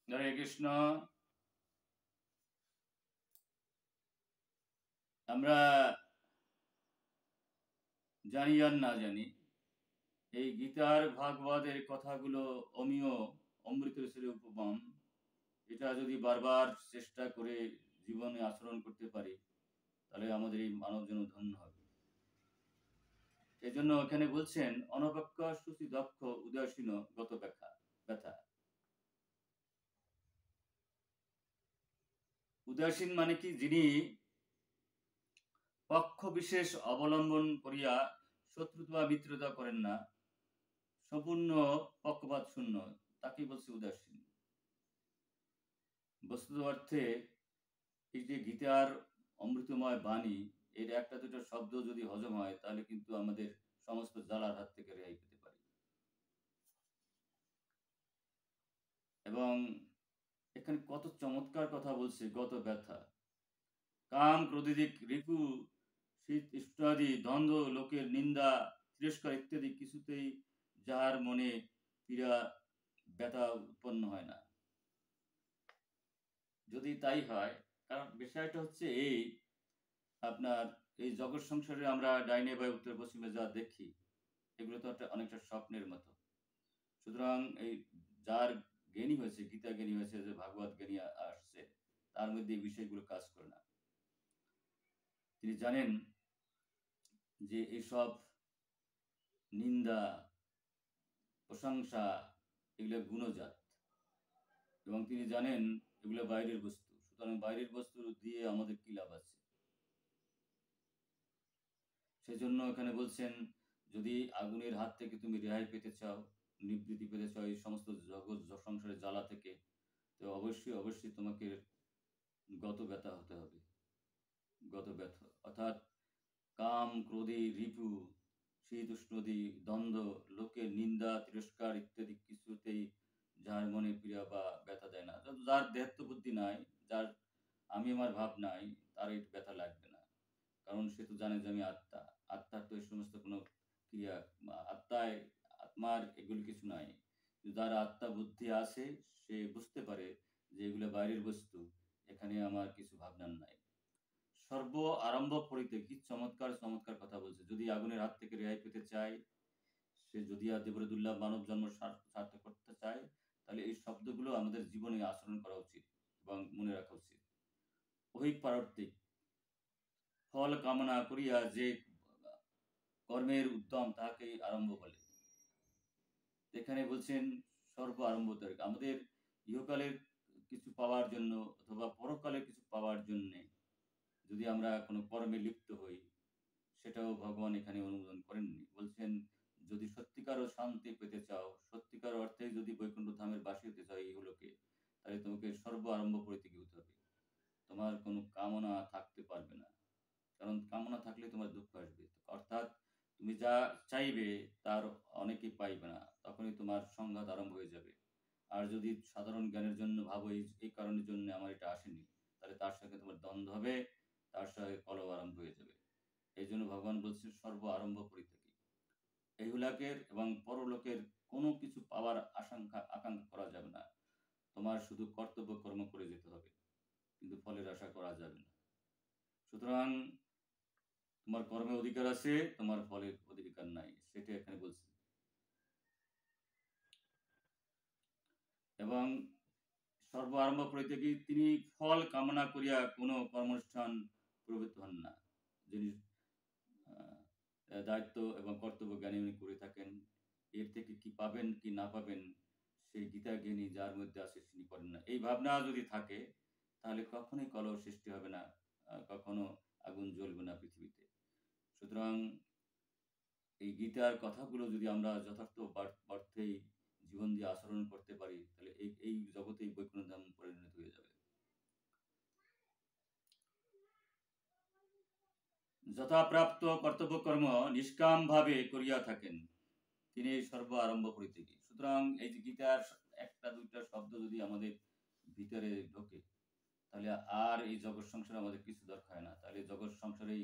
হরে কৃষ্ণ। আমরা জানি আর না জানি, এই গীতার ভাগবতের কথাগুলো অমীয় অমৃতের ছেলে উপবন। এটা যদি বারবার চেষ্টা করে জীবনে আচরণ করতে পারি, তাহলে আমাদের এই মানব জন্য ধন্য হবে। এজন্য এখানে বলছেন অনপেক্ষ সুচি দক্ষ উদাসীন গত ব্যথা। উদাসীন মানে কি? যিনি পক্ষ বিশেষ অবলম্বন করিয়া শত্রুতা বা মিত্রতা করেন না, সম্পূর্ণ পক্ষপাত শূন্য, তাকেই বলছে উদাসীন। বস্তুত অর্থে এই যে গীতার অমৃতময় বাণী, এর একটা দুটো শব্দ যদি হজম হয়, তাহলে কিন্তু আমাদের সমস্ত জ্বালার হাত থেকে রেহাই পেতে পারি। এবং এখানে কত চমৎকার কথা বলছে, গত ব্যথা। কাম ক্রোধিক রিপু শীত ইষ্টাদি দ্বন্দ্ব লোকের নিন্দা তিরস্কার ইত্যাদি কিছুতেই যার মনে পীড়া ব্যথা উৎপন্ন হয় না। যদি তাই হয়, কারণ বিষয়টা হচ্ছে এই, আপনার এই জগৎ সংসারে আমরা ডাইনে বা উত্তর পশ্চিমে যা দেখি, এগুলো তো অনেকটা স্বপ্নের মতো। সুতরাং এই যার জ্ঞানী হয়েছে, গীতা জ্ঞানী হয়েছে, যে ভাগবত জ্ঞানী আসছে, তার মধ্যে এই বিষয়গুলো কাজ করে না। তিনি জানেন যে এইসব নিন্দা প্রশংসা এগুলো গুণজাত, এবং তিনি জানেন এগুলো বাইরের বস্তু। সুতরাং বাইরের বস্তু দিয়ে আমাদের কি লাভ আছে? সেজন্য এখানে বলছেন, যদি আগুনের হাত থেকে তুমি রেহাই পেতে চাও, নিবৃত্তি পেতে চাও এই সমস্ত জগৎ সংসারের জ্বালা থেকে, তো অবশ্যই অবশ্যই তোমাকে গত ব্যথা হতে হবে। গত ব্যথা অর্থাৎ কাম ক্রোধী রিপু শীত উষ্ণদি দ্বন্দ্ব লোকের নিন্দা তিরস্কার ইত্যাদি কিছুতেই যার মনে পীড়া বা ব্যথা দেয় না। যার দেহত্ব বুদ্ধি নাই, যার আমি আমার ভাব নাই, তার এই ব্যথা লাগবে না। কারণ সে তো জানে যে আমি আত্মা। আত্মার তো এই সমস্ত কোনো ক্রিয়া, আত্মার এগুলো কিছু নাই। যার আত্মা বুদ্ধি আছে, সে বুঝতে পারে যে এগুলো বাইরের বস্তু, এখানে আমার কিছু ভাবনার নাই। সর্ব আরম্ভ করিতে, কি চমৎকার চমৎকার কথা বলছে। যদি আগুনের হাত থেকে রেহাই পেতে চায়, সে যদি আদিবরে দুর্লভ মানব জন্ম সার্থক করতে চায়, তাহলে এই শব্দগুলো আমাদের জীবনে আচরণ করা উচিত এবং মনে রাখা উচিত। ঐহিক পারর্থিক ফল কামনা করিয়া যে কর্মের উদ্যম, তাহাকে আরম্ভ বলে। এখানে বলছেন সর্ব আরম্ভ তারিখ। আমাদের ইহকালের কিছু পাওয়ার জন্য অথবা পরকালের কিছু পাওয়ার জন্য যদি আমরা কোনো কর্মে লিপ্ত হই, সেটাও ভগবান এখানে অনুমোদন করেননি। বলছেন, যদি সত্যিকারও শান্তি পেতে চাও, সত্যিকার অর্থে যদি বৈকুণ্ঠ ধামের বাসী হতে চাও ইহলোকে, তাহলে তোমাকে সর্ব আরম্ভ পরিত্যাগী হতে হবে। তোমার কোনো কামনা থাকতে পারবে না, কারণ কামনা থাকলে তোমার দুঃখ আসবে। অর্থাৎ তুমি যা চাইবে তার অনেকেই পাইবে না, তখনই তোমার সংঘাত আরম্ভ হয়ে যাবে। আর যদি সাধারণ জ্ঞানের জন্য ভাবো এই কারণের জন্য আমার এটা আসেনি, তাহলে তার সঙ্গে তোমার দ্বন্দ্ব হবে, তার সঙ্গে কলহ আরম্ভ হয়ে যাবে। এই জন্য ভগবান বলছেন সর্ব আরম্ভ পরিত্যাগী। এইগুলাকের এবং পরলোকের কোনো কিছু পাওয়ার আকাঙ্ক্ষা করা যাবে না। তোমার শুধু কর্তব্য কর্ম করে যেতে হবে, কিন্তু ফলের আশা করা যাবে না। সুতরাং তোমার কর্মের অধিকার আছে, তোমার ফলের অধিকার নাই, সেটা এখানে বলছে। এবং সর্ব আরম্ভ পরিত্যাগী, তিনি ফল কামনা করিয়া কোনো কর্মানুষ্ঠান প্রবৃত্ত হন না। যিনি দায়িত্ব এবং কর্তব্য জ্ঞানী উনি করে থাকেন, এর থেকে কি পাবেন কি না পাবেন, সেই গীতা জ্ঞানী যার মধ্যে আছে তিনি করেন না। এই ভাবনা যদি থাকে, তাহলে কখনোই কলহ সৃষ্টি হবে না, কখনো আগুন জ্বলবে না পৃথিবীতে। সুতরাং এই গীতার কথাগুলো যদি আমরা যথার্থ অর্থেই জীবন দিয়ে আচরণ করতে পারি, তাহলে এই জগতেই বৈকুণ্ঠ ধাম পরিণত হয়ে যাবে। যথাপ্রাপ্ত কর্তব্য কর্ম নিষ্কাম ভাবে করিয়া থাকেন, তিনি সর্ব আরম্ভ পরিত্যাগী। সুতরাং এই যে গীতার একটা দুইটা শব্দ যদি আমাদের ভিতরে ঢোকে, তাহলে আর এই জগৎ সংসারে আমাদের কিছু দরকার হয় না। তাহলে জগৎ সংসারেই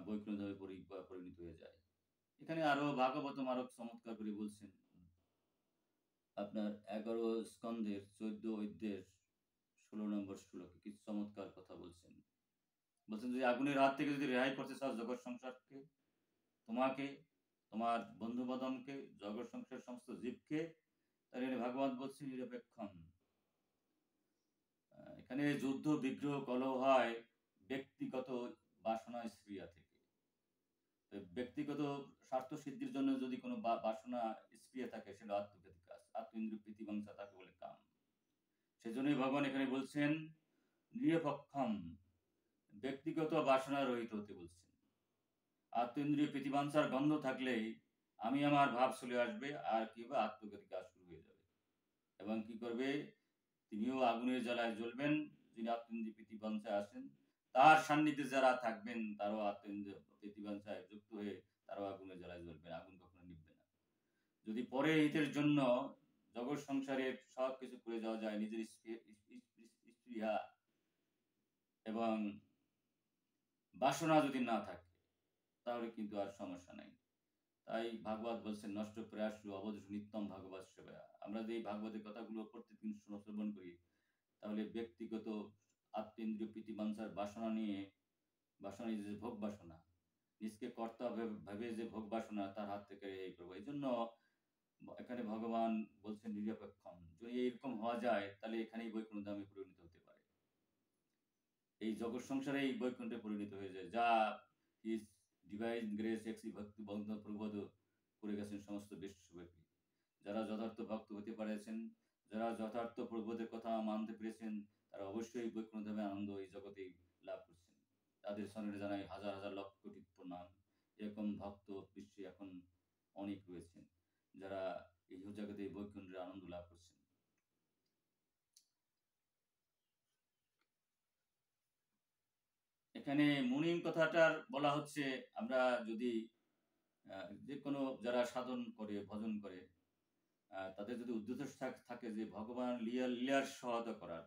বৈকুণ্ঠ ধামে পরিণত হয়ে যায়। এখানে আরো ভাগবতম আরো চমৎকার করে বলছেন, আপনার 11 স্কন্ধের 14 অধ্যায়ের 16 নম্বর শ্লোকে কি চমৎকার কথা বলছেন। বলছেন যে আগুনের হাত থেকে যদি রেহাই করতে চাও জগৎ সংসারকে, তোমাকে, তোমার বন্ধু বান্ধবকে, জগৎ সংসার সমস্ত জীবকে, তাহলে ভাগবত বলছে নিরপেক্ষম। এখানে যুদ্ধ বিগ্রহ কলহ হয় ব্যক্তিগত বাসনা স্প্রিয়া থেকে। ব্যক্তিগত স্বার্থ সিদ্ধির জন্য যদি কোনো বাসনা স্প্রিয়া থাকে সেটা আত্মঘাতী কাজ, আত্ম ইন্দ্রিয় প্রীতিবাঞ্ছা তাকে বলে কাম। সেজন্যই ভগবান এখানে বলছেন নিরপেক্ষম, ব্যক্তিগত বাসনা রহিত হতে বলছেন। আত্ম ইন্দ্রিয় প্রীতিবাঞ্ছার গন্ধ থাকলেই আমি আমার ভাব চলে আসবে, আর কি হবে আত্মঘাতী কাজ শুরু হয়ে যাবে। এবং কি করবে, তিনিও আগুনের জ্বালায় জ্বলবেন। যিনি আত্মীয় প্রীতিবাঞ্ছায় আসেন তার সান্নিধ্যে যারা থাকবেন তারাও আত্মীয় প্রীতিবাঞ্ছায় যুক্ত হয়ে তারাও আগুনের জ্বালায় জ্বলবেন, আগুন কখনো নিভবে না। যদি পরে হিতের জন্য জগৎ সংসারের সব কিছু করে যাওয়া যায়, নিজের স্পৃহা এবং বাসনা যদি না থাকে তাহলে কিন্তু আর সমস্যা নাই। তাই ভাগবত বলছেন নষ্ট প্রয়াস অবধ নিত্যম ভাগবত সেবা। আমরা যে ভাগবতের কথাগুলো প্রত্যেকদিন শ্রবণ করি, তাহলে ব্যক্তিগত আত্মেন্দ্রিয় প্রীতিবাঞ্ছার বাসনা নিয়ে, বাসনা যে ভোগ বাসনা, নিজকে কর্তা ভাবে যে ভোগ বাসনা, তার হাত থেকে এই করবো। এই জন্য এখানে ভগবান বলছেন নিরপেক্ষম। যদি এরকম হওয়া যায় তাহলে এখানেই বৈকুণ্ঠ ধামে পরিণত হতে পারে, এই জগৎ সংসারে এই বৈকুণ্ঠে পরিণত হয়ে যায়, যা হিজ ডিভাইন গ্রেস এক্সি ভক্তি বন্ধ প্রবোধ করে গেছেন সমস্ত বিশ্বব্যাপী। যারা যথার্থ ভক্ত হতে পারেছেন, যারা যথার্থ প্রবোধের কথা মানতে পেরেছেন, তারা অবশ্যই বৈকুণ্ঠ ধামে আনন্দ এই জগতেই লাভ করছেন। তাদের স্মরণে জানাই হাজার হাজার লক্ষ কোটি প্রণাম। এরকম ভক্ত বিশ্বে এখন অনেক রয়েছেন যারা এই জগতে বৈকুণ্ঠের আনন্দ লাভ করছেন। এখানে মুনিম কথাটার বলা হচ্ছে, আমরা যদি যে কোনো যারা সাধন করে ভজন করে তাদের যদি উদ্দেশ্য থাকে যে ভগবান লীলার সহায়তা করার,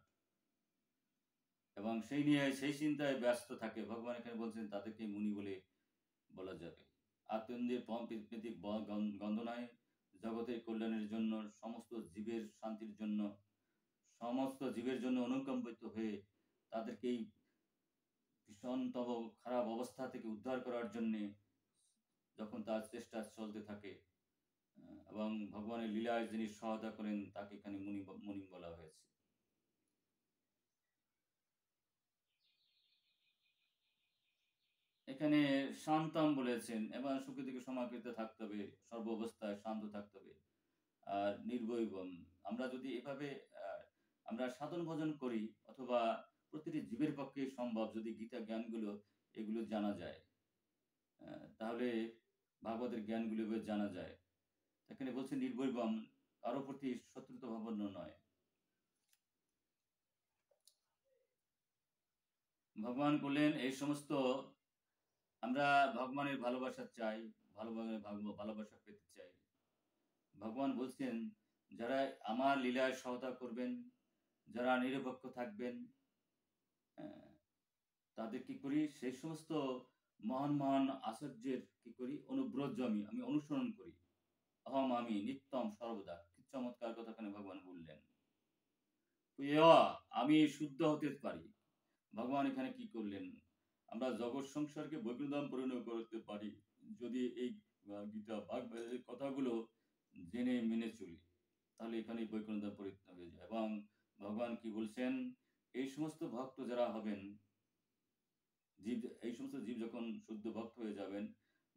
এবং সেই নিয়ে সেই চিন্তায় ব্যস্ত থাকে, ভগবান এখানে বলছেন তাদেরকে মুনি বলে বলা যাবে। আত্মীয় প্রীতিক গন্ধনায় জগতের কল্যাণের জন্য, সমস্ত জীবের শান্তির জন্য, সমস্ত জীবের জন্য অনুকম্পিত হয়ে তাদেরকে এই ভীষণতম খারাপ অবস্থা থেকে উদ্ধার করার জন্য যখন তার চেষ্টা চলতে থাকে, এবং ভগবানের লীলায় যিনি সহায়তা করেন তাকে এখানে মুনি বলা হয়েছে। এখানে শান্তম বলেছেন, এবং সুখী থেকে সমাকৃত থাকতে হবে, সর্ব অবস্থায় শান্ত থাকতে হবে। আর নির্বৈবম, আমরা যদি এভাবে আমরা সাধন ভজন করি, অথবা প্রতিটি জীবের পক্ষে সম্ভব যদি গীতা জ্ঞানগুলো এগুলো জানা যায়, তাহলে ভাগবতের জ্ঞানগুলো জানা যায়। এখানে বলছে নির্বৈবম, কারো প্রতি শত্রুতা ভাবাপন্ন নয়। ভগবান বললেন এই সমস্ত আমরা ভগবানের ভালোবাসা চাই, ভালোবাসা পেতে চাই। ভগবান বলছেন যারা আমার লীলায় সহায়তা করবেন, যারা নিরপেক্ষ থাকবেন, তাদের কি করি, সেই সমস্ত মহান মহান আচার্যের কি করি, অনুব্রত আমি অনুসরণ করি। অহম আমি নিত্যম সর্বদা। কি চমৎকার কথা এখানে ভগবান বললেন। আমি শুদ্ধ হতে পারি। ভগবান এখানে কি করলেন, আমরা জগৎ সংসারকে বৈকুণ্ঠধাম পরিণত করতে পারি যদি এই গীতা ভাগবতের কথাগুলো জেনে মেনে চলি, তাহলে এখানে বৈকুণ্ঠধাম পরিণত হয়ে যায়। এবং ভগবান কি বলছেন, এই সমস্ত ভক্ত যারা হবেন, জীব, এই সমস্ত জীব যখন শুদ্ধ ভক্ত হয়ে যাবেন,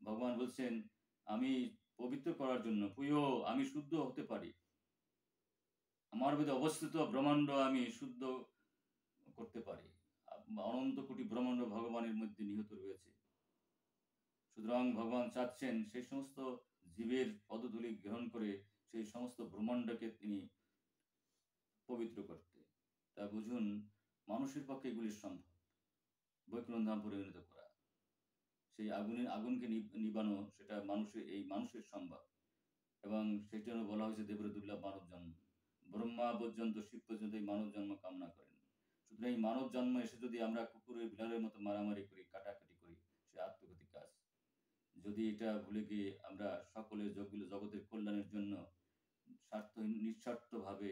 ভগবান বলছেন আমি পবিত্র করার জন্য আমি শুদ্ধ হতে পারি, আমার মধ্যে অবস্থিত ব্রহ্মাণ্ড আমি শুদ্ধ করতে পারি। অনন্ত কোটি ব্রহ্মাণ্ড ভগবানের মধ্যে নিহত রয়েছে। সুতরাং ভগবান চাচ্ছেন সেই সমস্ত জীবের পদধূলি গ্রহণ করে সেই সমস্ত ব্রহ্মাণ্ডকে তিনি পবিত্র করতে। তা বুঝুন, মানুষের পক্ষে এগুলি সম্ভব, বৈকুণ্ঠ ধাম পরিণত করা, সেই আগুনকে নিবানো, সেটা মানুষের সম্ভব। এবং সেটা বলা হয়েছে দেবের দুর্লভ মানব জন্ম, ব্রহ্মা পর্যন্ত শিব পর্যন্ত এই মানব জন্ম কামনা করেন। সুতরাং এই মানব জন্ম এসে যদি আমরা কুকুরের বিড়ালের মতো মারামারি করি, কাটাকাটি করি, সে আত্মঘাতী কাজ। যদি এটা ভুলে গিয়ে আমরা সকলের জগতের কল্যাণের জন্য নিঃস্বার্থভাবে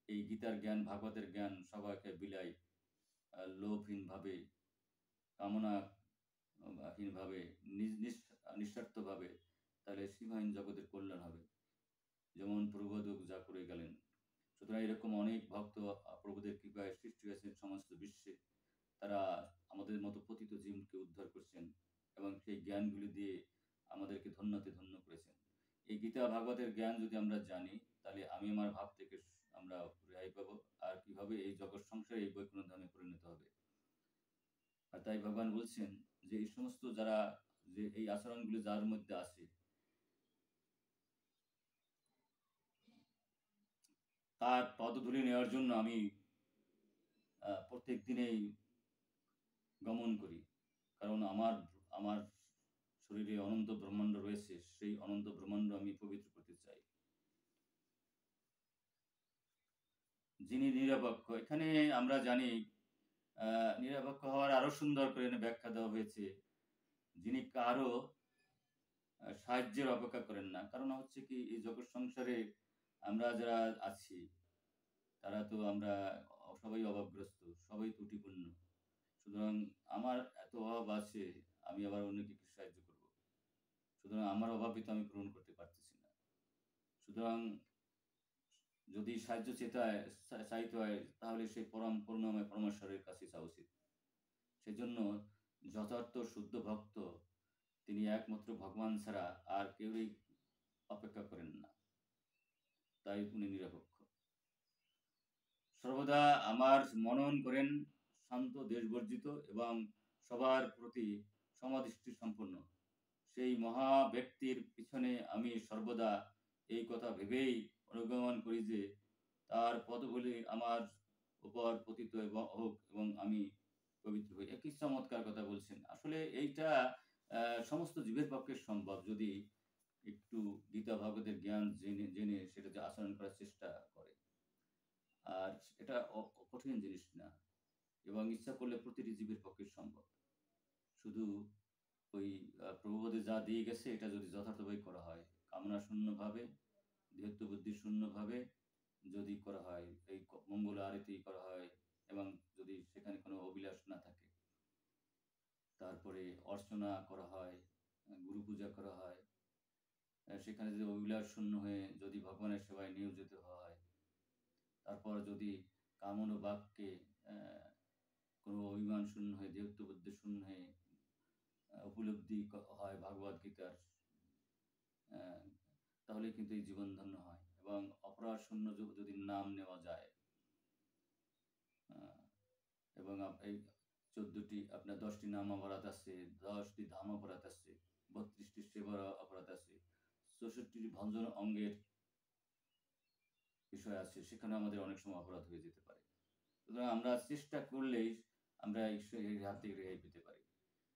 এই গীতার জ্ঞান, ভাগবতের জ্ঞান সবাইকে বিলাই, লোভহীনভাবে, কামনাহীনভাবে, নিঃস্বার্থভাবে, তাহলে সীমাহীন জগতের কল্যাণ হবে, যেমন প্রভুপাদ যা করে গেলেন। সুতরাং এরকম অনেক ভক্ত প্রভুদের কৃপায় সৃষ্টি হয়েছে সমস্ত বিশ্বে। তারা আমাদের মতো পতিত জীবকে উদ্ধার করছেন এবং সেই জ্ঞানগুলি দিয়ে আমাদেরকে ধন্য করেছেন। এই গীতা ভাগবতের জ্ঞান যদি আমরা জানি, তাহলে আমি আমার ভাব থেকে আমরা রেহাই পাবো, আর কিভাবে এই জগৎ সংসারে এই বৈকুণ্ঠ ধামে পরিণত হবে। আর তাই ভগবান বলছেন যে এই সমস্ত যারা, যে এই আচরণগুলি যার মধ্যে আছে, তার পদধূলি নেওয়ার জন্য আমি প্রত্যেক দিনেই গমন করি। কারণ আমার আমার শরীরে অনন্ত ব্রহ্মাণ্ড রয়েছে, সেই অনন্ত ব্রহ্মাণ্ড আমি পবিত্র করতে চাই। যিনি নিরপেক্ষ, এখানে আমরা জানি নিরপেক্ষ হওয়ার আরো সুন্দর করে ব্যাখ্যা দেওয়া হয়েছে। যিনি কারো সাহায্যের অপেক্ষা করেন না। কারণ হচ্ছে কি, এই জগৎ সংসারে আমরা যারা আছি, তারা তো আমরা সবাই অভাবগ্রস্ত, সবাই ত্রুটিপূর্ণ। সুতরাং আমার এত অভাব আছে, আমি আবার অন্যকে কি সাহায্য করব? সুতরাং আমার অভাবই তো আমি পূরণ করতে পারতেছি না। সুতরাং যদি সাহায্য চাইতে হয়, তাহলে সেই পরম করুণাময় পরমেশ্বরের কাছে চাওয়া উচিত। সেজন্য যথার্থ শুদ্ধ ভক্ত, তিনি একমাত্র ভগবান ছাড়া আর কেউই অপেক্ষা করেন না, তাই উনি নিরপেক্ষ। সর্বদা আমার মনন করেন, শান্ত, দেশবর্জিত এবং সবার প্রতি সমাদৃষ্টি সম্পন্ন। সেই মহা ব্যক্তির পিছনে আমি সর্বদা এই কথা ভেবেই অনুগমন করি যে তার পদধূলি আমার উপর পতিত হোক এবং আমি পবিত্র হই। একই চমৎকার কথা বলছেন। আসলে এইটা সমস্ত জীবের পক্ষে সম্ভব, যদি একটু গীতা ভাগবতের জ্ঞান জেনে সেটাতে আচরণ করার চেষ্টা করে। আর এটা কঠিন জিনিস না, এবং ইচ্ছা করলে প্রতিটি জীবের পক্ষে সম্ভব। শুধু ওই প্রভুপদে যা দিয়ে গেছে, এটা যদি যথার্থভাবে করা হয়, কামনা শূন্যভাবে, ধৈর্য বুদ্ধি শূন্যভাবে যদি করা হয়, এই মঙ্গল আরতি করা হয়, এবং যদি সেখানে কোনো অভিলাষ না থাকে, তারপরে অর্চনা করা হয়, গুরু পূজা করা হয়, সেখানে যদি অভিলাষ শূন্য হয়ে যদি ভগবানের সেবায় নিয়োজিত হয়, তারপর যদি কামন বাক্যে কোনো অভিমান শূন্য হয়ে, ধৈর্য বুদ্ধি শূন্য হয়ে উপলব্ধি হয় ভাগবত গীতার, তাহলে কিন্তু এই জীবন ধন্য হয়। এবং অপরাধ শূন্য যদি নাম নেওয়া যায়, এবং এই 14টি আপনার 10টি নাম অপরাধ আছে, 10টি ধাম অপরাধ আছে, 32টি সেবার অপরাধ আছে, 64টি ভঞ্জন অঙ্গের বিষয় আছে, সেখানে আমাদের অনেক সময় অপরাধ হয়ে যেতে পারে। সুতরাং আমরা চেষ্টা করলেই আমরা ঈশ্বরের হাত থেকে রেহাই পেতে পারি।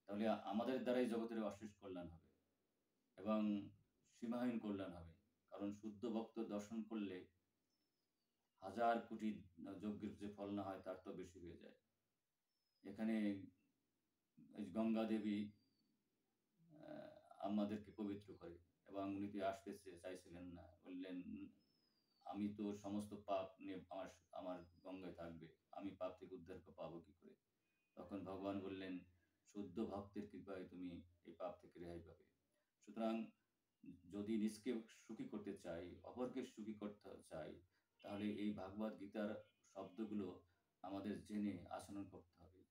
তাহলে আমাদের দ্বারাই জগতের অশেষ কল্যাণ হবে এবং সীমাহীন কল্যাণ হবে। কারণ শুদ্ধ ভক্ত দর্শন করলে 1000 কোটি যজ্ঞের যে ফল না হয়, তার তো বেশি হয়ে যায়। এখানে গঙ্গা দেবী আমাদেরকে পবিত্র করে, এবং উনি তো আসতে চাইছিলেন না, বললেন আমি তো সমস্ত পাপ নিয়ে আমার গঙ্গায় থাকবে, আমি পাপ থেকে উদ্ধার পাবো কি করে? তখন ভগবান বললেন, শুদ্ধ ভক্তের কৃপায় তুমি এই পাপ থেকে রেহাই পাবে। সুতরাং যদি নিজকে সুখী করতে চাই, অপরকে সুখী করতে চাই, তাহলে এই ভাগবত গীতার শব্দগুলো আমাদের জেনে আচরণ করতে হবে।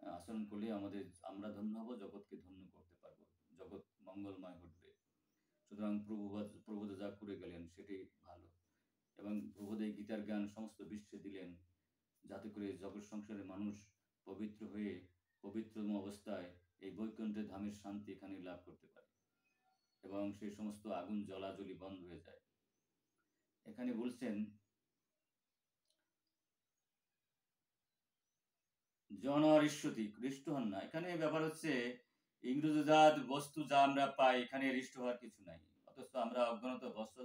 আচরণ করলে আমরা ধন্য হব, জগৎকে ধন্য করতে পারবো, জগৎ মঙ্গলময় ঘটবে। সুতরাং প্রভুপদ যা করে গেলেন সেটাই ভালো, এবং প্রভুপদ এই গীতার জ্ঞান সমস্ত বিশ্বে দিলেন, যাতে করে জগৎ সংসারের মানুষ পবিত্র হয়ে পবিত্রতম অবস্থায় এই বৈকুণ্ঠের ধামের শান্তি এখানে লাভ করতে পারে, এবং সেই সমস্ত আগুন জ্বলাজ্বলি বন্ধ হয়ে যায়। এখানে বলছেন জনহৃষ্টতি, হৃষ্ট হন না। এখানে ব্যাপার হচ্ছে ইন্দ্রজাত বস্তু যা আমরা পাই, এখানে হৃষ্ট হওয়ার কিছু নাই। অথচ আমরা অজ্ঞানত বশত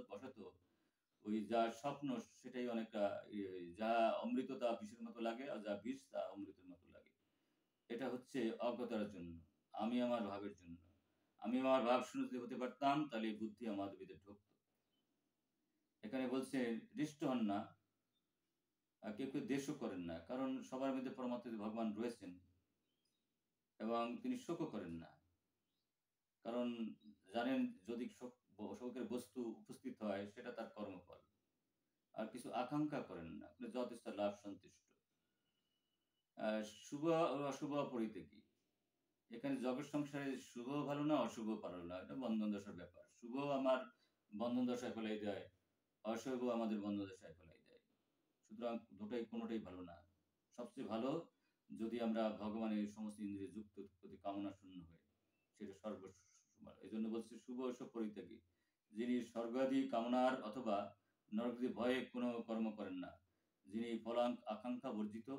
ওই যা স্বপ্ন, সেটাই অনেকটা যা অমৃত তা বিষের মতো লাগে, আর যা বিষ তা অমৃতের মতো লাগে। এটা হচ্ছে অজ্ঞতার জন্য, আমি আমার ভাবের জন্য। আমি আমার ভাব শুনে যদি হতে পারতাম, তাহলে বুদ্ধি আমাদের ভিতরে ঢুকতো। এখানে বলছেন হৃষ্ট হন না, কেউ কেউ দেশও করেন না, কারণ সবার মধ্যে পরমাত্মা ভগবান রয়েছেন এবং তিনি শোকও করেন না, কারণ জানেন যদি শোকের বস্তু উপস্থিত হয় সেটা তার কর্মফল। আর কিছু আকাঙ্ক্ষা করেন না, আপনি যথেষ্ট লাভ সন্তুষ্ট। শুভ ও অশুভ পরিত্যাগী। এখানে জগৎ সংসারে শুভ ভালো না, অশুভ ভালো না, এটা বন্ধন দশার ব্যাপার। শুভ আমার বন্ধন দশায় ফেলাই দেয়, অশুভ আমাদের বন্ধন দশায় ফেলাই দেয়। সুতরাং দুটাই কোনোটাই ভালো না। সবচেয়ে ভালো যদি আমরা ভগবানের সমস্ত ইন্দ্রিয় যুক্ত প্রতি কামনা শূন্য হই, সেটা ভালো। এই জন্য বলছে শুভ অশুভ পরিত্যাগী, যিনি স্বর্গাদি কামনার অথবা নরকাদি ভয়ে কোনো কর্ম করেন না, যিনি আকাঙ্ক্ষা বর্জিত,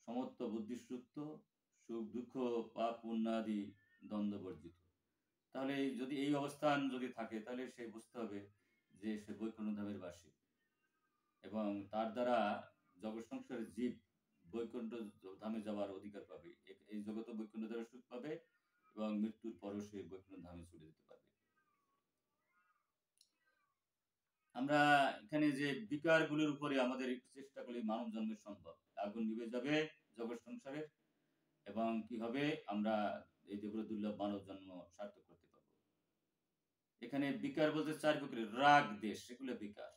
সমত্ব বুদ্ধিশুদ্ধ, সুখ দুঃখ পাপ পুণ্যাদি দ্বন্দ্ব বর্জিত। তাহলে যদি এই অবস্থান যদি থাকে, তাহলে সে বুঝতে হবে যে সে বৈকুণ্ঠ ধামের বাসী, এবং তার দ্বারা জগৎ সংসারের জীব বৈকুণ্ঠ ধামে যাওয়ার অধিকার পাবে। এই জগতে বৈকুণ্ঠ ধামে সুখ পাবে এবং মৃত্যুর পরও সে বৈকুণ্ঠ ধামে চলে যেতে পারবে। আমরা এখানে যে বিকারগুলোর উপরে আমাদের চেষ্টা করলে মানব জন্মের সম্ভব। আগুন নিভে যাবে জগৎ সংসারের, এবং কি হবে, আমরা এই যেগুলো দুর্লভ মানব জন্ম সার্থক করতে পারবো। এখানে বিকার বলতে 4 প্রকারের। রাগ, দেশ, সেগুলো বিকার।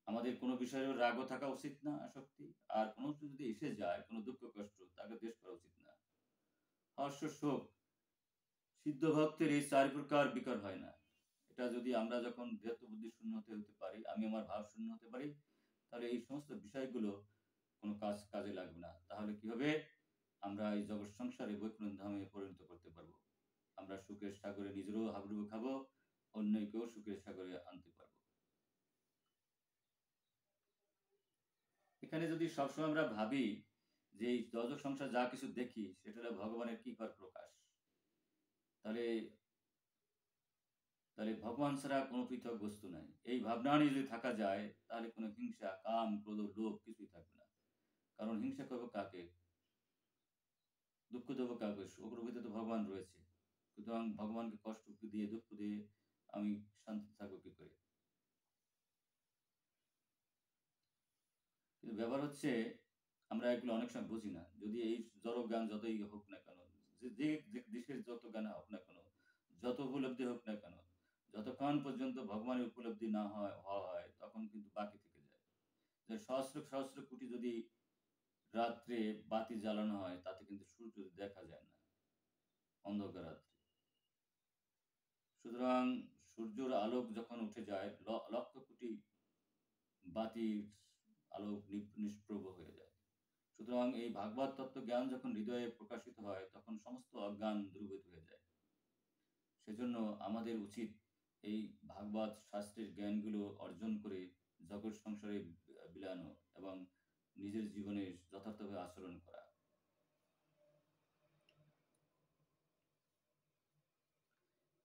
আমাদের কোনো বিষয়েও রাগও থাকা উচিত না, আসক্তি। আর কোনো কিছু যদি এসে যায়, কোনো দুঃখ কষ্ট, তাকে দেশ করা উচিত না। হর্ষ, শোক, সিদ্ধ ভক্তের এই 4 প্রকার বিকার হয় না। এটা যদি আমরা যখন দেহ বুদ্ধি শূন্য হতে পারি, আমি আমার ভাব শূন্য হতে পারি, তাহলে এই সমস্ত বিষয়গুলো কোনো কাজে লাগবে না। তাহলে কি হবে, আমরা এই জগৎ সংসারে বৈকুণ্ঠ ধামে পরিণত করতে পারবো। আমরা সুখের সাগরে নিজেরও হাবুডুবু খাবো, অন্যকেও সুখের সাগরে আনতে পারবো। এখানে যদি সবসময় আমরা ভাবি যে এই জগৎ সংসার যা কিছু দেখি সেটা হলো ভগবানের কৃপার প্রকাশ, তাহলে তাহলে ভগবান ছাড়া কোনো পৃথক বস্তু নাই। এই ভাবনা নিয়ে যদি থাকা যায়, তাহলে কোনো হিংসা, কাম, ক্রোধ, লোভ কিছুই থাকবে না। কারণ হিংসা করবো কাকে, দুঃখ দেবো কাকে? ওগুলোর ভিতরে তো ভগবান রয়েছে। সুতরাং ভগবানকে কষ্ট দিয়ে, দুঃখ দিয়ে আমি শান্তি থাকবো কি করে? কিন্তু ব্যাপার হচ্ছে, আমরা এগুলো অনেক সময় বুঝি না। যদি এই জড় জ্ঞান যতই হোক না কেন, যে দেশের যত জ্ঞান হোক না কেন, যত উপলব্ধি হোক না কেন, যতক্ষণ পর্যন্ত ভগবানের উপলব্ধি না হওয়া হয়, তখন কিন্তু বাকি থেকে যায়। যে সহস্র সহস্র কোটি যদি রাত্রে বাতি জ্বালানো হয়, তাতে কিন্তু সূর্য দেখা যায় না, অন্ধকার রাত্রে। সুতরাং সূর্যের আলোক যখন উঠে যায়, লক্ষ কোটি বাতির আলোক নিষ্প্রভ হয়ে যায়। সুতরাং এই ভাগবত তত্ত্ব জ্ঞান যখন হৃদয়ে প্রকাশিত হয়, তখন সমস্ত অজ্ঞান দূরীভূত হয়ে যায়। সেজন্য আমাদের উচিত এই ভাগবত শাস্ত্রের জ্ঞানগুলো অর্জন করে জগৎ সংসারে বিলানো এবং নিজের জীবনে যথার্থভাবে আচরণ করা।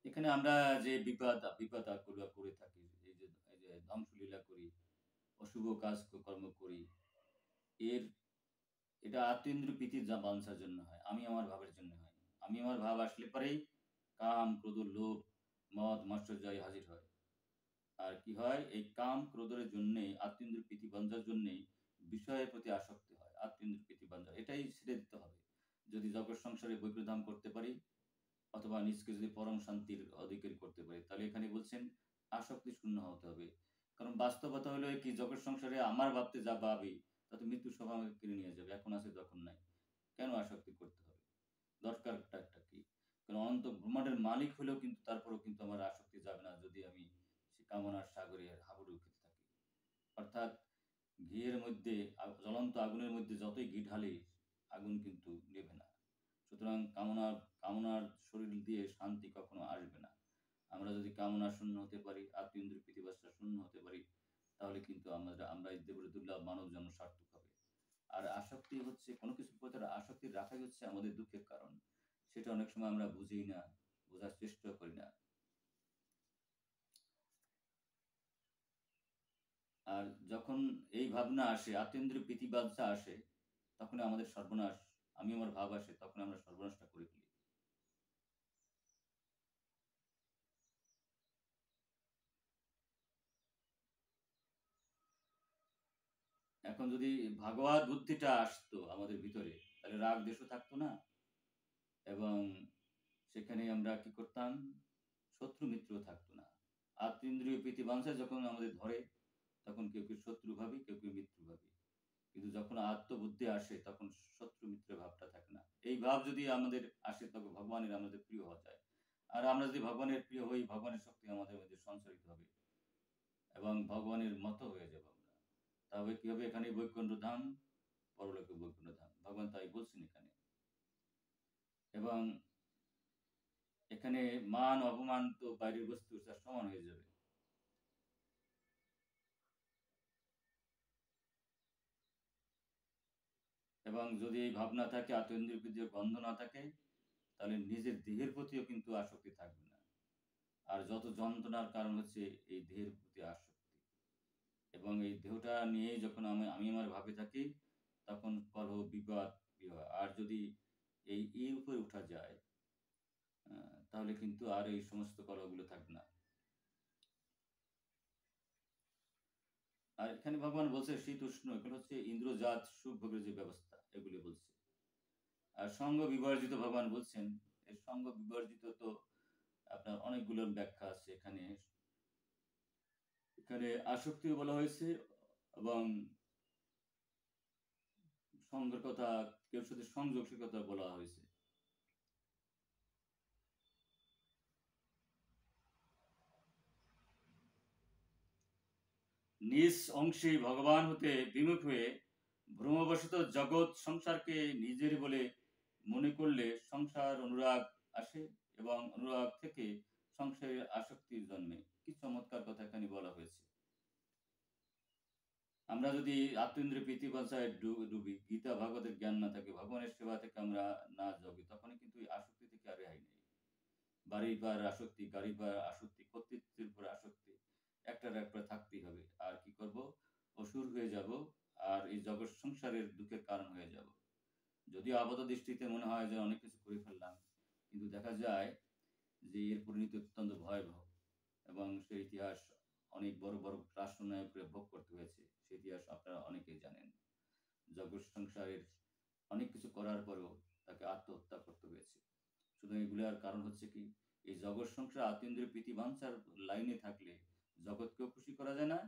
এখানে আমরা যে বিপদ করে থাকি, এই যে ধ্বংসলীলা করি, অশুভ কাজ কর্ম করি, এর এটা আত্মেন্দ্রিয় প্রীতির বাঞ্ছার জন্য হয়, আমি আমার ভাবের জন্য হয়। আমি আমার ভাব আসলে পরেই কাম, ক্রোধ, লোভ, মদ, মাশ্চর্য হাজির হয়। আর কি হয়, এই কাম ক্রোধের জন্যে, আত্মেন্দ্রিয় প্রীতি বাঞ্ছার জন্যেই বিষয়ের প্রতি আসক্তি হয়। আত্মেন্দ্রিয় প্রীতি বাঞ্ছা এটাই ছেড়ে দিতে হবে। যদি জগৎ সংসারে বৈকুণ্ঠ ধাম করতে পারি, অথবা নিজকে যদি পরম শান্তির অধিকারী করতে পারি, তাহলে এখানে বলছেন আসক্তি শূন্য হতে হবে। কারণ বাস্তবতা হলো কি, জগৎ সংসারে আমার ভাবতে যা ভাবি, তাতে মৃত্যুর সভা আমাকে কিনে নিয়ে যাবে। এখন আছে তখন নাই, কেন আসক্তি করতে হবে? দরকারটা একটা কি? কারণ অনন্ত ব্রহ্মাণ্ডের মালিক হলেও কিন্তু তারপরেও কিন্তু আমার আসক্তি যাবে না, যদি আমি সে কামনার সাগরে হাবুডুবু খেতে থাকি। অর্থাৎ ঘিয়ের মধ্যে, জ্বলন্ত আগুনের মধ্যে যতই ঘি ঢালি, আগুন কিন্তু নেবে না। সুতরাং কামনার শরীর দিয়ে শান্তি কখনো আসবে না। আমরা যদি কামনা শূন্য হতে পারি, আত্মেন্দ্রিয় প্রীতিবাসনা শূন্য হতে পারি, তাহলে কিন্তু আমরা এই দেবর দুর্লভ মানব জন্ম সার্থক হবে। আর আসক্তি হচ্ছে, কোনো কিছুর প্রতি আসক্তি রাখাই হচ্ছে আমাদের দুঃখের কারণ। সেটা অনেক সময় আমরা বুঝি না, বোঝার চেষ্টা করি না। আর যখন এই ভাবনা আসে, আত্মেন্দ্রিয় প্রীতিবাঞ্ছা আসে, তখন আমাদের সর্বনাশ, আমি আমার ভাব আসে, তখন আমরা সর্বনাশটা করে ফেলি। এখন যদি ভাগবত বুদ্ধিটা আসতো আমাদের ভিতরে, তাহলে রাগ দ্বেষও থাকতো না, এবং সেখানে আমরা কি করতাম, শত্রু মিত্র থাকতো না। আত্মেন্দ্রিয় প্রীতি বাঞ্ছা যখন আমাদের ধরে, তখন কেউ কেউ শত্রু ভাবি, কেউ কেউ মিত্র ভাবি। কিন্তু যখন আত্মবুদ্ধি আসে, তখন শত্রু মিত্র ভাবটা থাকে না। এই ভাব যদি আমাদের আসে, তখন ভগবানের আমাদের প্রিয় হওয়া যায়। আর আমরা যদি ভগবানের প্রিয় হই, ভগবানের শক্তি আমাদের মধ্যে সঞ্চারিত হবে এবং ভগবানের মতো হয়ে যাব আমরা। তবে কি হবে, এখানে বৈকুণ্ঠ ধাম, পরলোকে বৈকুণ্ঠ ধাম, ভগবান তাই বলছেন এখানে। এবং এখানে মান অপমান তো বাইরের বস্তুর সাথে সমান হয়ে যাবে। এবং যদি এই ভাবনা থাকে, আত্মেন্দ্রিয় প্রীতির গন্ধ না থাকে, তাহলে নিজের দেহের প্রতিও কিন্তু আসক্তি থাকবে না। আর যত যন্ত্রণার কারণ হচ্ছে এই দেহের প্রতি আসক্তি, এবং এই দেহটা নিয়ে যখন আমি আমার ভাবে থাকি, তখন কলহ, বিবাদ, বিবাহ। আর যদি এর উপরে উঠা যায়, তাহলে কিন্তু আর এই সমস্ত কলহগুলো থাকবে না। আর এখানে ভগবান বলছে শীত উষ্ণ, এগুলো হচ্ছে ইন্দ্রজাত সুখ ভোগের যে ব্যবস্থা, এগুলি বলছে। আর সঙ্গ বিবর্জিত ভগবান বলছেন, এই সঙ্গ বিবর্জিত তো আপনার অনেকগুলো ব্যাখ্যা আছে এখানে। এখানে আসক্তিও বলা হয়েছে, এবং সঙ্গের কথা, কেউ সাথে সংযোগের কথা বলা হয়েছে। নিজ অংশে ভগবান হতে বিমুখ হয়ে ভ্রমবশত জগৎ সংসারকে নিজের বলে মনে করলে সংসার অনুরাগ আসে, এবং অনুরাগ থেকে সংসারের আসক্তির জন্মে। কি চমৎকার কথা এখানে বলা হয়েছে। আমরা যদি আত্মেন্দ্রিয় প্রীতি বাঞ্ছায় ডুবি, গীতা ভাগবতের জ্ঞান না থাকে, ভগবানের সেবা থেকে আমরা না যোগী, তখন কিন্তু এই আসক্তি থেকে আর রেহাই নেই। বাড়ির পর আসক্তি, গাড়ির পর আসক্তি, কর্তৃত্বের উপর আসক্তি, একটার একবার থাকতেই হবে। আর কি করব, অসুর হয়ে যাব, আর এই জগৎ সংসারের দুঃখের কারণ হয়ে যাব। যদিও আপাত দৃষ্টিতে মনে হয় যে অনেক কিছু করে ফেললাম, কিন্তু দেখা যায় যে এর পরিণতি অত্যন্ত ভয়াবহ, এবং সেই ইতিহাস অনেক বড় বড় রাষ্ট্রনায়ককে ভোগ করতে হয়েছে। সেই ইতিহাস আপনারা অনেকেই জানেন। জগৎ সংসারের অনেক কিছু করার পরেও তাকে আত্মহত্যা করতে হয়েছে। সুতরাং এগুলার কারণ হচ্ছে কি, এই জগৎ সংসার আত্মেন্দ্রিয় প্রীতি বাঞ্ছার লাইনে থাকলে জগৎকেও খুশি করা যায় না,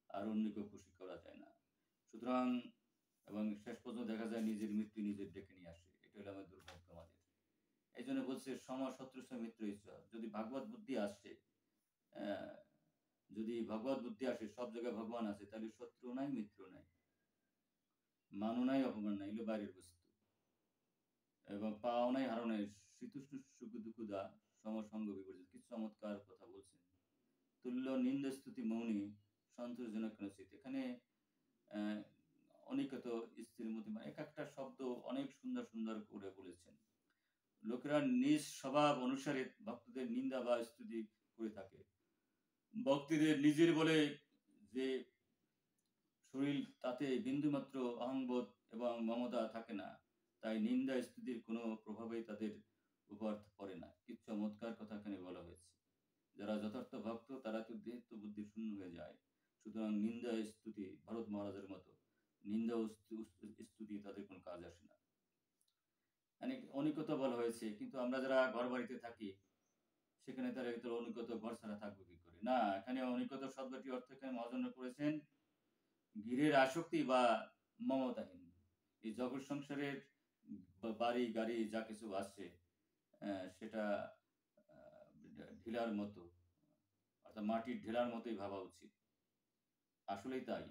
আর অন্যকেও খুশি করা যায় না। সুতরাং, এবং শেষ পর্যন্ত দেখা যায় নিজের মৃত্যু নিজের ডেকে নিয়ে আসে। এটা হলো আমার দুর্ভাগ্য আমাদের। এই জন্য বলছে সম শত্রু মিত্র ঈশ্বর। যদি ভাগবত বুদ্ধি আসে, যদি ভগবত বুদ্ধি আসে, সব জায়গায় ভগবান আছে, তাহলে শত্রু নাই, মিত্র নাই, মানো নাই, অপমান নাই, এগুলো বাইরের বস্তু। এবং পাও নাই, হারো নাই, শীতুষ্ণ সুখ দুঃখদা, সমসঙ্গ বিবর্জিত। কি চমৎকার কথা বলছেন। তুল্য নিন্দ স্তুতি মৌনি, সন্তোষজনক কেন চিত। এখানে অনেকত স্ত্রীর মধ্যে এক একটা শব্দ অনেক সুন্দর সুন্দর করে বলেছেন। লোকেরা নিজ স্বভাব অনুসারে ভক্তদের নিন্দা বা স্তুতি করে থাকে। ভক্তিদের নিজের বলে যে শরীর, তাতে বিন্দুমাত্র অহংবোধ এবং মমতা থাকে না, তাই নিন্দা স্তুতির কোনো প্রভাবেই তাদের উপর পড়ে না। কি চমৎকার কথা এখানে বলা হয়েছে। যারা যথার্থ ভক্ত, তারা তো দেহ বুদ্ধি শূন্য হয়ে যায়। সুতরাং নিন্দা স্তুতি, ভরত মহারাজের মতো নিন্দা স্তুতি তাদের কোনো কাজ আসে না। অনেক কথা বলা হয়েছে, কিন্তু আমরা যারা ঘর বাড়িতে থাকি, সেখানে তারা অনেকত ঘর ছাড়া থাকবো কি করে? না, এখানে অনেকত শব্দটি অর্থ এখানে মহাজন করেছেন গৃহের আসক্তি বা মমতাহীন। এই জগৎ সংসারের বাড়ি গাড়ি যা কিছু আছে, সেটা ঢিলার মতো, অর্থাৎ মাটির ঢেলার মতোই ভাবা উচিত। আসলেই তাই।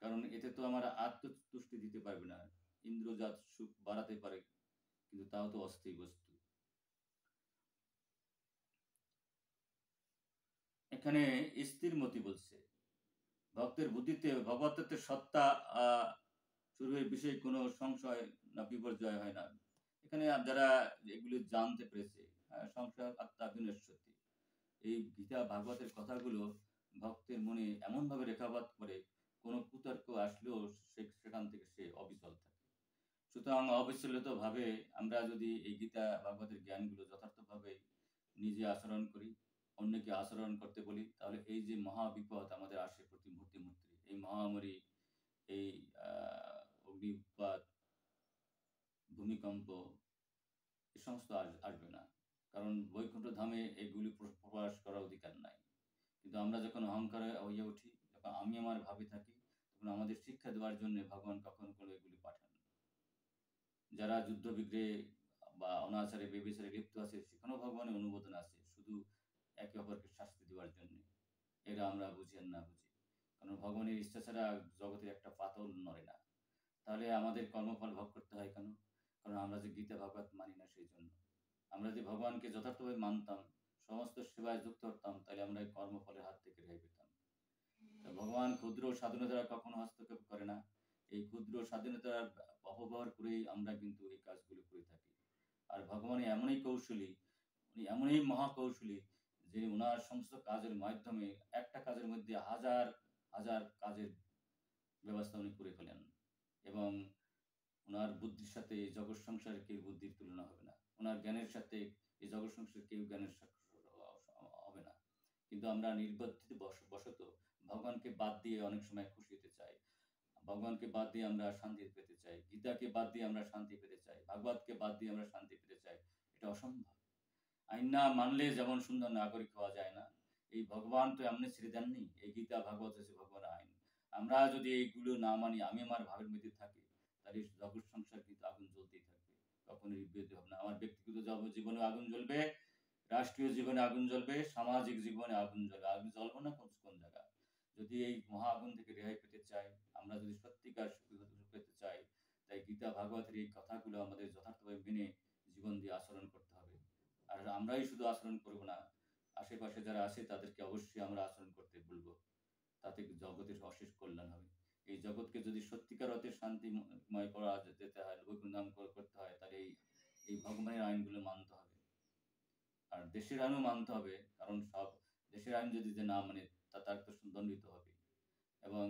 কারণ এতে তো আমার আত্মতুষ্টি দিতে পারবে না। ইন্দ্রজাত সুখ বাড়াতে পারে, কিন্তু তাও তো অস্থায়ী বস্তু। এখানে স্থির মতি বলছে, ভক্তের বুদ্ধিতে ভগবতত্ত্বের সত্তা শুরুর বিষয়ে কোনো সংশয় না বিপর্যয় হয় না। এখানে যারা এগুলি জানতে পেরেছে, সংশয় আত্মা বিনশ্বতি, এই গীতা ভাগবতের কথাগুলো ভক্তের মনে এমনভাবে রেখাপাত করে, কোনো কুতর্ক আসলেও সেখান থেকে সে অবিচল থাকে। সুতরাং অবিচলিতভাবে আমরা যদি এই গীতা ভাগবতের জ্ঞানগুলো যথার্থভাবে নিজে আচরণ করি, অন্যকে আচরণ করতে বলি, তাহলে এই যে মহাবিপদ আমাদের আসে প্রতি মুহূর্তে মুহূর্তে, এই মহামারী, এই সমস্ত আসবে না, কারণ বৈকুণ্ঠ ধামে এগুলি প্রকাশ করার অধিকার নাই। কিন্তু আমরা যখন অহংকারে হইয়া উঠি, যখন আমি আমার ভাবে থাকি, তখন আমাদের শিক্ষা দেওয়ার জন্য ভগবান কখনো কোনো এগুলি পাঠান না। যারা যুদ্ধ বিগ্রহে বা অনাচারে বেবিচারে লিপ্ত আছে, সেখানেও ভগবানের অনুমোদন আছে, শুধু একে অপরকে শাস্তি দেওয়ার জন্য। এরা আমরা বুঝি আর না বুঝি, কারণ ভগবানের ইচ্ছা ছাড়া জগতের একটা পাতল নড়ে না। তাহলে আমাদের কর্মফল ভোগ করতে হয় কেন? কারণ আমরা যে গীতা ভাগবত মানি না, সেই জন্য। আমরা যে ভগবানকে যথার্থভাবে মানতাম, সমস্ত সেবায় যুক্ত হতাম, তাহলে আমরা এই কর্মফলের হাত থেকে রেহাই পেতাম। ভগবান ক্ষুদ্র স্বাধীনতার কখনো হস্তক্ষেপ করে না। এই ক্ষুদ্র স্বাধীনতার অপব্যবহার করেই আমরা কিন্তু এই কাজগুলো করে থাকি। আর ভগবান এমনই কৌশলী, উনি এমনই মহাকৌশলী যে উনার সমস্ত কাজের মাধ্যমে একটা কাজের মধ্যে হাজার হাজার কাজের ব্যবস্থা উনি করে ফেলেন, এবং উনার বুদ্ধির সাথে এই জগৎ সংসারের কেউ বুদ্ধির তুলনা হবে না। উনার জ্ঞানের সাথে এই জগৎ সংসারের কেউ জ্ঞানের হবে না। কিন্তু আমরা নির্বুদ্ধিত বশত ভগবানকে বাদ দিয়ে অনেক সময় খুশি হতে চাই। ভগবানকে বাদ দিয়ে আমরা শান্তি পেতে চাই। গীতাকে বাদ দিয়ে আমরা শান্তি পেতে চাই। ভাগবতকে বাদ দিয়ে আমরা শান্তি পেতে চাই। এটা অসম্ভব। আইন না মানলে যেমন সুন্দর নাগরিক হওয়া যায় না, এই ভগবান তো এমনি ছেড়ে দেননি। এই গীতা ভাগবত হচ্ছে ভগবানের আইন। আমরা যদি এইগুলো না মানি, আমি আমার ভাবের মধ্যে থাকি, তাহলে জগৎ সংসার কিন্তু আগুন জ্বলতেই থাকবে, কখনো নিবৃত হবে না। আমার ব্যক্তিগত জীবনে আগুন জ্বলবে, রাষ্ট্রীয় জীবনে আগুন জ্বলবে, সামাজিক জীবনে আগুন জ্বলবে। আগুন জ্বলবো না কোন জায়গা? যদি এই মহা আগুন থেকে রেহাই পেতে চাই, আমরা যদি সত্যিকার সুখী পেতে চাই, তাই গীতা ভাগবতের এই কথাগুলো আমাদের যথার্থভাবে মেনে জীবন দিয়ে আচরণ করতে হবে। আর আমরাই শুধু আচরণ করব না, আশেপাশে যারা আছে তাদেরকে অবশ্যই আমরা আচরণ করতে বলবো। তাতে জগতের অশেষ কল্যাণ হবে। এই জগৎকে যদি সত্যিকার অর্থে শান্তিময় করা যেতে হয়, বৈকুণ্ঠ ধাম করতে হয়, তাহলে এই ভগবানের আইনগুলো মানতে হবে। আর দেশের আইনও মানতে হবে, কারণ সব দেশের আইন যদি না মানে, তার তো দণ্ডিত হবে। এবং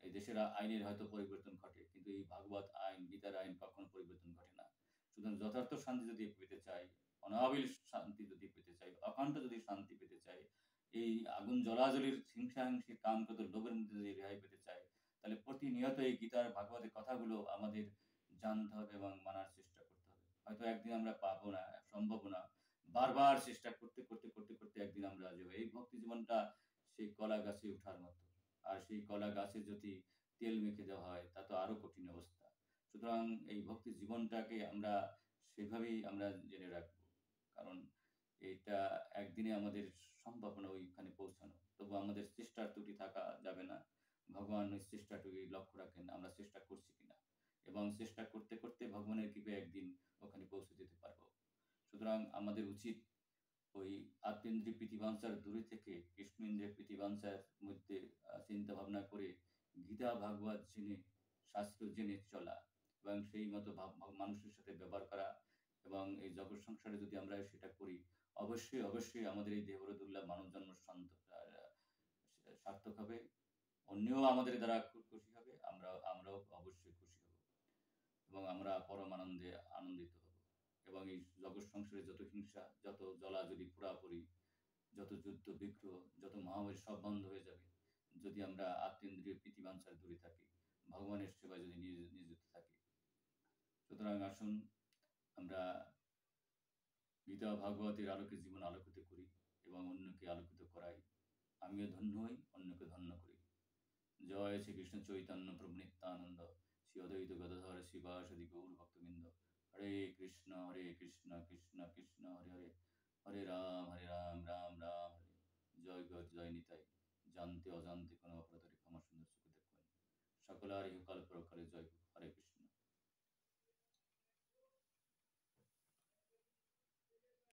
এই দেশের আইনের হয়তো পরিবর্তন ঘটে, কিন্তু এই ভাগবত আইন, গীতার আইন কখনো পরিবর্তন ঘটে না। সুতরাং যথার্থ শান্তি যদি পেতে চাই, অনাবিল শান্তি যদি পেতে চাই, অখণ্ড যদি শান্তি পেতে চাই, এই আগুন জ্বলাজ্বলির হিংসাহিংসি কাম কত লোভের মধ্যে যদি রেহাই পেতে চাই, তাহলে প্রতিনিয়ত এই গীতার ভাগবতের কথাগুলো আমাদের জানতে হবে এবং মানার চেষ্টা করতে হবে। হয়তো একদিন আমরা পাবো না, সম্ভব না। বারবার চেষ্টা করতে করতে করতে করতে একদিন আমরা রাজি হব। এই ভক্তি জীবনটা সেই কলা গাছে ওঠার মতো। আর সেই কলা গাছে যদি তেল মেখে দেওয়া হয়, তা তো আরো কঠিন অবস্থা। সুতরাং এই ভক্তি জীবনটাকে আমরা সেভাবেই আমরা জেনে রাখবো, কারণ এটা একদিনে আমাদের সম্ভব না ওইখানে পৌঁছানো। তবু আমাদের চেষ্টার ত্রুটি থাকা যাবে না। ভগবান ওই চেষ্টাটুকু লক্ষ্য রাখেন, আমরা চেষ্টা করছি কিনা, এবং চেষ্টা করতে করতে ভগবানের কৃপায় একদিন ওখানে পৌঁছে যেতে পারবো। সুতরাং আমাদের উচিত ওই আত্মেন্দ্রিয় প্রীতিবাঞ্ছার দূরে থেকে কৃষ্ণেন্দ্রিয় প্রীতিবাঞ্ছার মধ্যে চিন্তা ভাবনা করে গীতা ভাগবত জেনে, শাস্ত্র জেনে চলা, এবং সেই মতো মানুষের সাথে ব্যবহার করা, এবং এই জগৎ সংসারে যদি আমরা সেটা করি, অবশ্যই অবশ্যই আমাদের এই দেহরদুল্লাহ মানব জন্ম সার্থক হবে। অন্যও আমাদের দ্বারা খুশি হবে, আমরাও অবশ্যই খুশি হব, এবং আমরা পরম আনন্দে আনন্দিত হব। এবং এই জগৎ সংসারে যত হিংসা, যত জ্বলাজ্বলি পোড়াপুরি, যত যুদ্ধ বিগ্রহ, যত মহামারী, সব বন্ধ হয়ে যাবে যদি আমরা আত্মেন্দ্রিয় প্রীতিবাঞ্ছার দূরে থাকি, ভগবানের সেবায় যদি নিয়োজিত থাকি। সুতরাং আসুন আমরা গীতা ভাগবতের আলোকে জীবন আলোকিত করি এবং অন্যকে আলোকিত করাই। আমিও ধন্য হই, অন্যকে ধন্য করি। জয় শ্রীকৃষ্ণ চৈতন্য প্রভু নিত্যানন্দ, শ্রী অদ্বৈত গদাধর শিবাসাদি গৌর ভক্তবৃন্দ। হরে কৃষ্ণ কৃষ্ণ কৃষ্ণ হরে হরে, হরে রাম রাম রাম হরে। জয় গদ জয় নিতাই। জানতে অজান্তে কোনো অপরাধের ক্ষমা সুন্দর সুখে দেখবেন। সকলার ইহকাল পরকালে জয়।